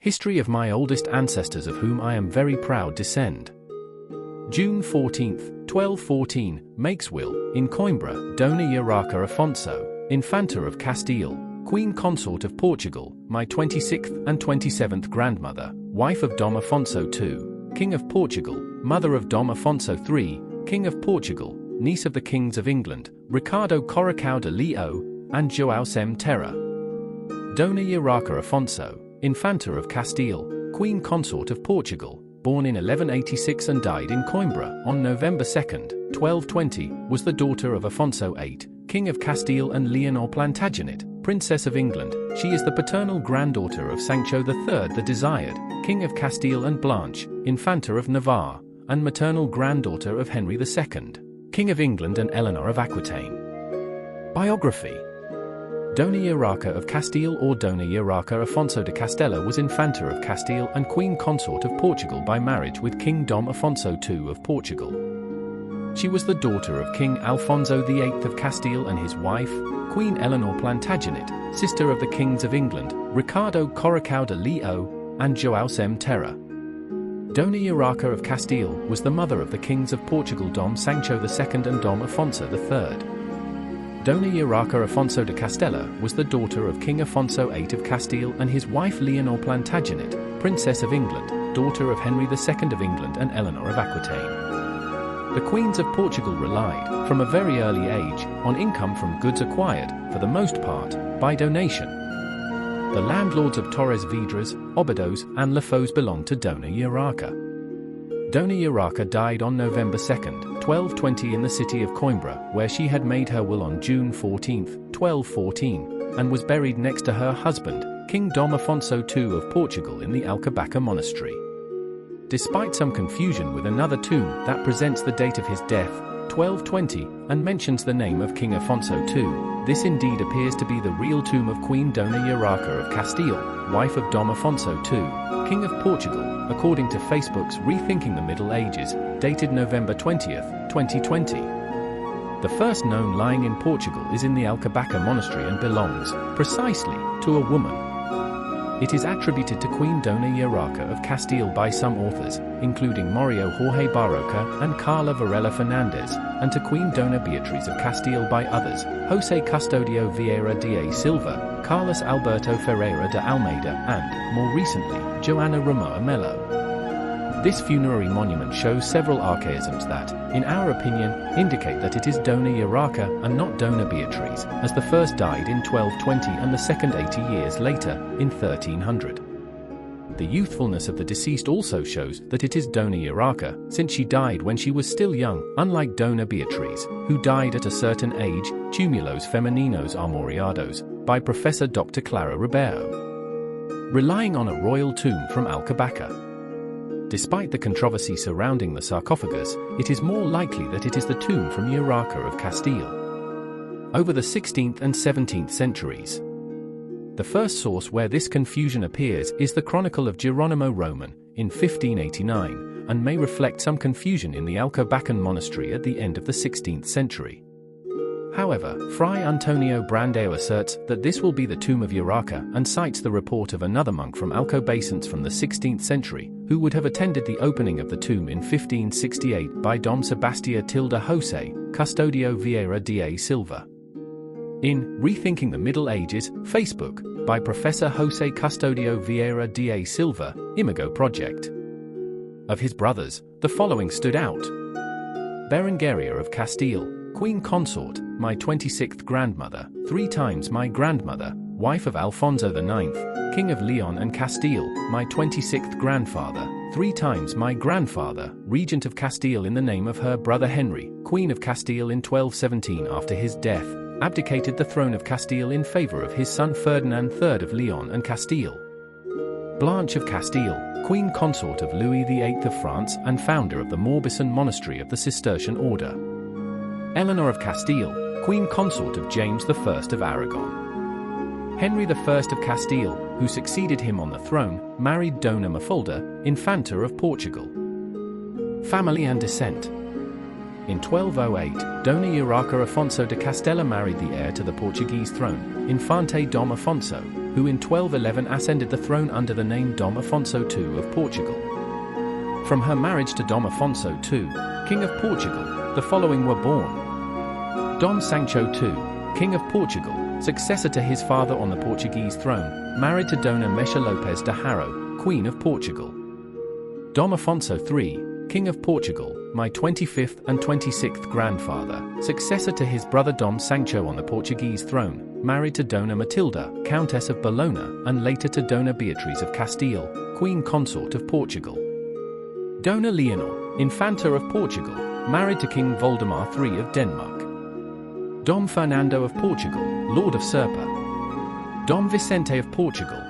History of my oldest ancestors of whom I am very proud descend. June 14, 1214, makes will, in Coimbra, Dona Urraca Afonso, Infanta of Castile, Queen Consort of Portugal, my 26th and 27th grandmother, wife of Dom Afonso II, King of Portugal, mother of Dom Afonso III, King of Portugal, niece of the Kings of England, Ricardo Coracao de Leo, and João Sem Terra. Dona Urraca Afonso, Infanta of Castile, Queen Consort of Portugal, born in 1186 and died in Coimbra on November 2, 1220, was the daughter of Afonso VIII, King of Castile, and Leonor Plantagenet, Princess of England. She is the paternal granddaughter of Sancho III the Desired, King of Castile, and Blanche, Infanta of Navarre, and maternal granddaughter of Henry II, King of England, and Eleanor of Aquitaine. Biography. Dona Urraca of Castile or Dona Urraca Afonso de Castela was Infanta of Castile and Queen Consort of Portugal by marriage with King Dom Afonso II of Portugal. She was the daughter of King Alfonso VIII of Castile and his wife, Queen Eleanor Plantagenet, sister of the Kings of England, Ricardo Coracao de Leo, and João Sem Terra. Dona Urraca of Castile was the mother of the Kings of Portugal Dom Sancho II and Dom Afonso III. Dona Urraca Afonso de Castela was the daughter of King Afonso VIII of Castile and his wife Leonor Plantagenet, Princess of England, daughter of Henry II of England and Eleanor of Aquitaine. The Queens of Portugal relied, from a very early age, on income from goods acquired, for the most part, by donation. The landlords of Torres Vedras, Obidos, and Lafos belonged to Dona Urraca. Dona Urraca died on November 2, 1220 in the city of Coimbra, where she had made her will on June 14, 1214, and was buried next to her husband, King Dom Afonso II of Portugal in the Alcobaça monastery. Despite some confusion with another tomb that presents the date of his death, 1220, and mentions the name of King Afonso II, this indeed appears to be the real tomb of Queen Dona Urraca of Castile, wife of Dom Afonso II, King of Portugal, according to Facebook's Rethinking the Middle Ages, dated November 20, 2020. The first known lying in Portugal is in the Alcobaça monastery and belongs, precisely, to a woman. It is attributed to Queen Dona Urraca of Castile by some authors, including Mario Jorge Barroca and Carla Varela Fernandez, and to Queen Dona Beatriz of Castile by others, José Custodio Vieira de Silva, Carlos Alberto Ferreira de Almeida, and, more recently, Joana Ramoa Melo. This funerary monument shows several archaisms that, in our opinion, indicate that it is Dona Urraca and not Dona Beatriz, as the first died in 1220 and the second 80 years later, in 1300. The youthfulness of the deceased also shows that it is Dona Urraca, since she died when she was still young, unlike Dona Beatriz, who died at a certain age, Túmulos Femininos Armoriados, by Professor Dr. Clara Ribeiro. Relying on a royal tomb from Alcobaça. Despite the controversy surrounding the sarcophagus, it is more likely that it is the tomb from Urraca of Castile. Over the 16th and 17th centuries. The first source where this confusion appears is the Chronicle of Geronimo Roman, in 1589, and may reflect some confusion in the Alcobacan monastery at the end of the 16th century. However, Fray Antonio Brandão asserts that this will be the tomb of Urraca and cites the report of another monk from Alcobaçans from the 16th century, who would have attended the opening of the tomb in 1568 by Dom Sebastião Tilda José, Custodio Vieira de Silva. In Rethinking the Middle Ages, Facebook, by Professor José Custodio Vieira de Silva, Imago Project. Of his brothers, the following stood out. Berengaria of Castile, Queen Consort, my 26th grandmother, 3 times my grandmother, wife of Alfonso IX, King of Leon and Castile, my 26th grandfather, 3 times my grandfather, Regent of Castile in the name of her brother Henry, Queen of Castile in 1217 after his death, abdicated the throne of Castile in favor of his son Ferdinand III of Leon and Castile. Blanche of Castile, Queen Consort of Louis VIII of France and founder of the Morbisson Monastery of the Cistercian Order. Eleanor of Castile, Queen Consort of James I of Aragon. Henry I of Castile, who succeeded him on the throne, married Dona Mafalda, Infanta of Portugal. Family and descent. In 1208, Dona Urraca Afonso de Castela married the heir to the Portuguese throne, Infante Dom Afonso, who in 1211 ascended the throne under the name Dom Afonso II of Portugal. From her marriage to Dom Afonso II, King of Portugal, the following were born. Dom Sancho II, King of Portugal, successor to his father on the Portuguese throne, married to Dona Mecha Lopes de Haro, Queen of Portugal. Dom Afonso III, King of Portugal, my 25th and 26th grandfather, successor to his brother Dom Sancho on the Portuguese throne, married to Dona Matilda, Countess of Bologna, and later to Dona Beatriz of Castile, Queen Consort of Portugal. Dona Leonor, Infanta of Portugal, married to King Voldemar III of Denmark. Dom Fernando of Portugal, Lord of Serpa. Dom Vicente of Portugal,